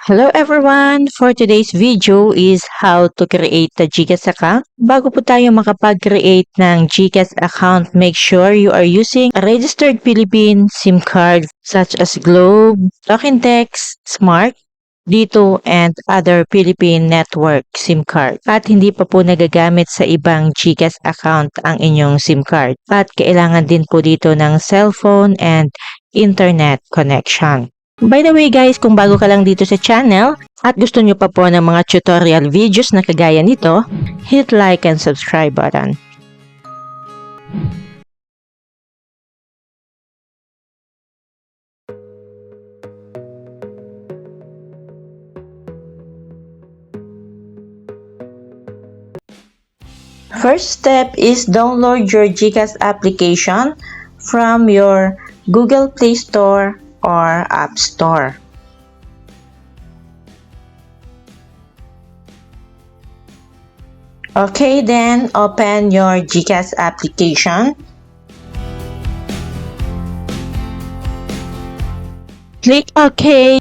Hello everyone! For today's video is how to create a GCash account. Bago po tayo makapag-create ng GCash account, make sure you are using a registered Philippine SIM card such as Globe, Tokentex, Smart, Dito, and other Philippine network SIM card. At hindi pa po nagagamit sa ibang GCash account ang inyong SIM card. At kailangan din po dito ng cellphone and internet connection. By the way guys, kung bago ka lang dito sa channel at gusto nyo pa po ng mga tutorial videos na kagaya nito, hit like and subscribe button. First step is download your GCash application from your Google Play Store or App Store. Okay, then open your GCash application. Click OK.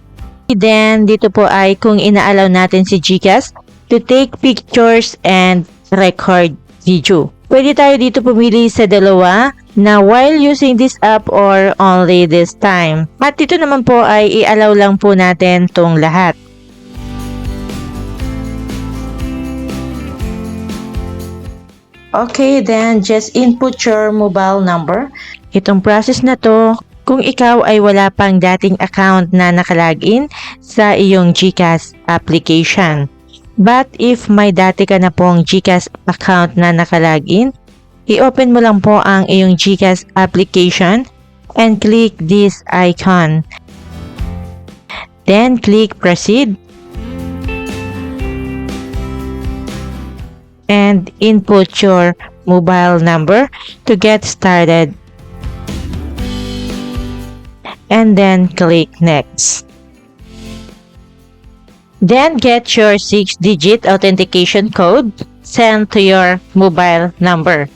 Then dito po ay kung inaalaw natin si GCash to take pictures and record video. Pwede tayo dito pumili sa dalawa na while using this app or only this time. At dito naman po ay i-allow lang po natin tong lahat. Okay, then just input your mobile number. Itong process na to, kung ikaw ay wala pang dating account na nakalagin sa iyong GCash application. But if may dati ka na pong GCash account na nakalagin, i-open mo lang po ang iyong GCash application and click this icon. Then click proceed. And input your mobile number to get started. And then click next. Then get your 6-digit authentication code sent to your mobile number.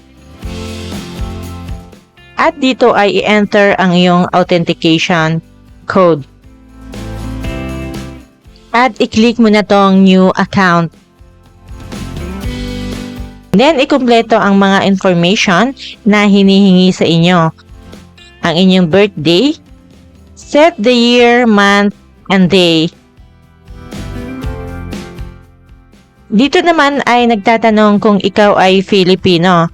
At dito ay i-enter ang iyong authentication code. At i-click mo na tong new account. Then ikumpleto ang mga information na hinihingi sa inyo. Ang inyong birthday, set the year, month, and day. Dito naman ay nagtatanong kung ikaw ay Filipino.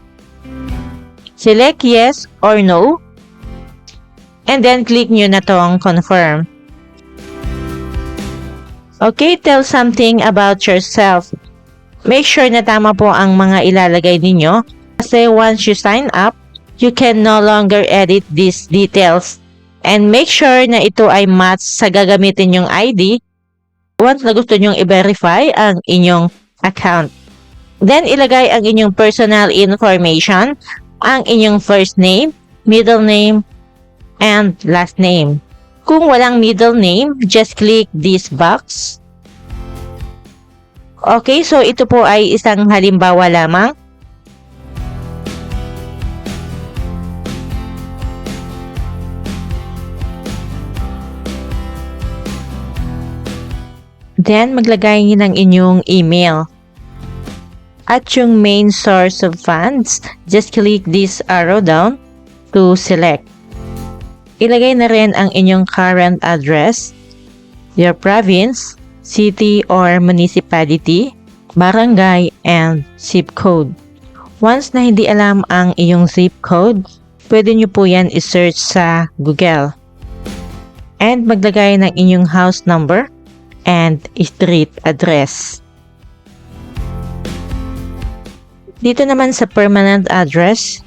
Select yes or no. And then click nyo na tong confirm. Okay, tell something about yourself. Make sure na tama po ang mga ilalagay ninyo. Kasi once you sign up, you can no longer edit these details. And make sure na ito ay match sa gagamitin yung ID once na gusto nyong i-verify ang inyong account. Then, ilagay ang inyong personal information, ang inyong first name, middle name, and last name. Kung walang middle name, just click this box. Okay, so ito po ay isang halimbawa lamang. Then, maglagay ng inyong email. At yung main source of funds, just click this arrow down to select. Ilagay na rin ang inyong current address, your province, city or municipality, barangay, and zip code. Once na hindi alam ang iyong zip code, pwede nyo po yan i-search sa Google. And maglagay ng inyong house number and street address. Dito naman sa permanent address,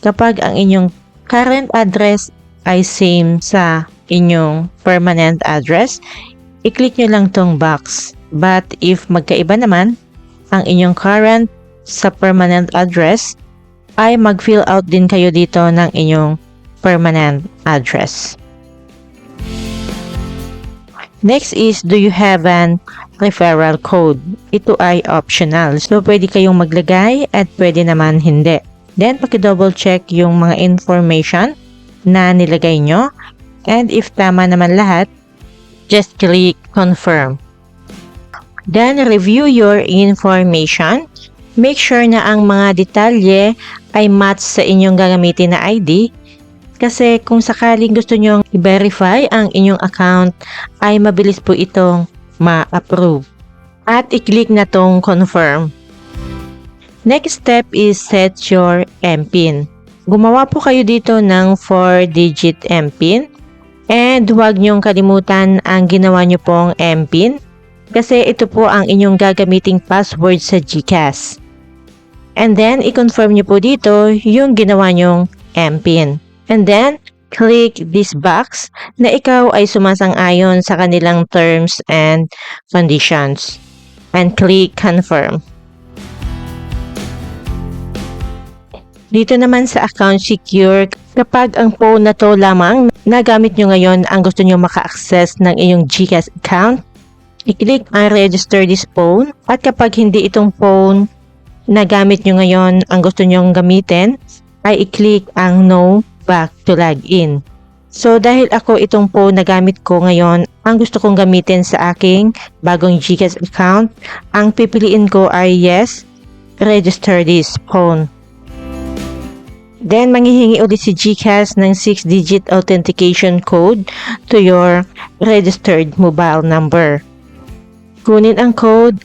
kapag ang inyong current address ay same sa inyong permanent address, i-click nyo lang tong box. But if magkaiba naman ang inyong current sa permanent address, ay mag-fill out din kayo dito ng inyong permanent address. Next is, do you have an referral code? Ito ay optional. So, pwede kayong maglagay at pwede naman hindi. Then, paki-double check yung mga information na nilagay nyo. And if tama naman lahat, just click confirm. Then, review your information. Make sure na ang mga detalye ay match sa inyong gagamitin na ID. Kasi kung sakaling gusto nyo i-verify ang inyong account, ay mabilis po itong ma-approve. At i-click na tong confirm. Next step is set your MPIN. Gumawa po kayo dito ng 4-digit MPIN. And huwag nyong kalimutan ang ginawa nyo pong MPIN. Kasi ito po ang inyong gagamiting password sa GCash. And then, i-confirm nyo po dito yung ginawa nyong MPIN. And then, click this box na ikaw ay sumasang-ayon sa kanilang terms and conditions. And click confirm. Dito naman sa account secure, kapag ang phone na to lamang na gamit nyo ngayon ang gusto nyo maka-access ng inyong GCash account, i-click ang register this phone. At kapag hindi itong phone na gamit nyo ngayon ang gusto nyong gamitin, ay i-click ang no back to login. So dahil ako itong phone na gamit ko ngayon, ang gusto kong gamitin sa aking bagong GCash account, ang pipiliin ko ay yes, register this phone. Then manghihingi ulit si GCash ng 6-digit authentication code to your registered mobile number. Kunin ang code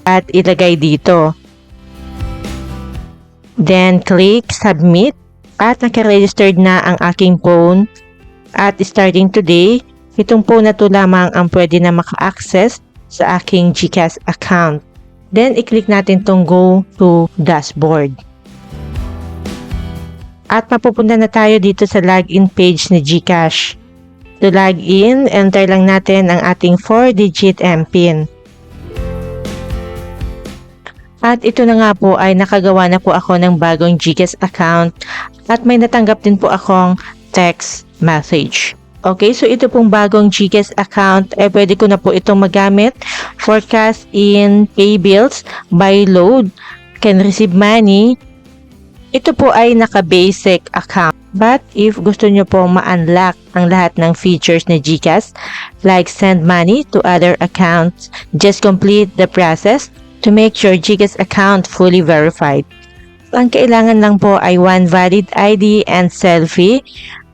at ilagay dito. Then click submit at naka-registered na ang aking phone. At starting today, itong phone na to lamang ang pwede na maka-access sa aking GCash account. Then i-click natin tong go to dashboard. At mapupunta na tayo dito sa login page ni GCash. To log in, enter lang natin ang ating 4-digit MPIN. At ito na nga po ay nakagawa na po ako ng bagong GCash account at may natanggap din po akong text message. Okay, so ito pong bagong GCash account ay pwede ko na po itong magamit for cash in, pay bills, buy load, can receive money. Ito po ay naka-basic account. But if gusto nyo po ma-unlock ang lahat ng features ni GCash like send money to other accounts, just complete the process to make your GCash account fully verified. Ang kailangan lang po ay one valid ID and selfie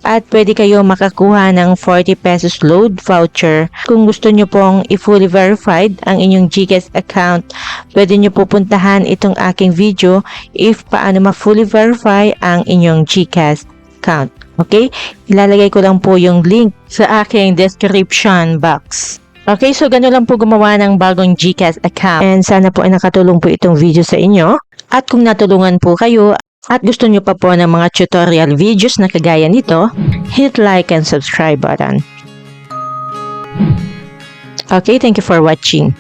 at pwede kayo makakuha ng 40 pesos load voucher. Kung gusto nyo pong i-fully verified ang inyong GCash account, pwede nyo pupuntahan itong aking video if paano ma-fully verify ang inyong GCash account. Okay? Ilalagay ko lang po yung link sa aking description box. Okay, so gano'n lang po gumawa ng bagong GCash account. And sana po ay nakatulong po itong video sa inyo. At kung natulungan po kayo at gusto nyo pa po ng mga tutorial videos na kagaya nito, hit like and subscribe button. Okay, thank you for watching.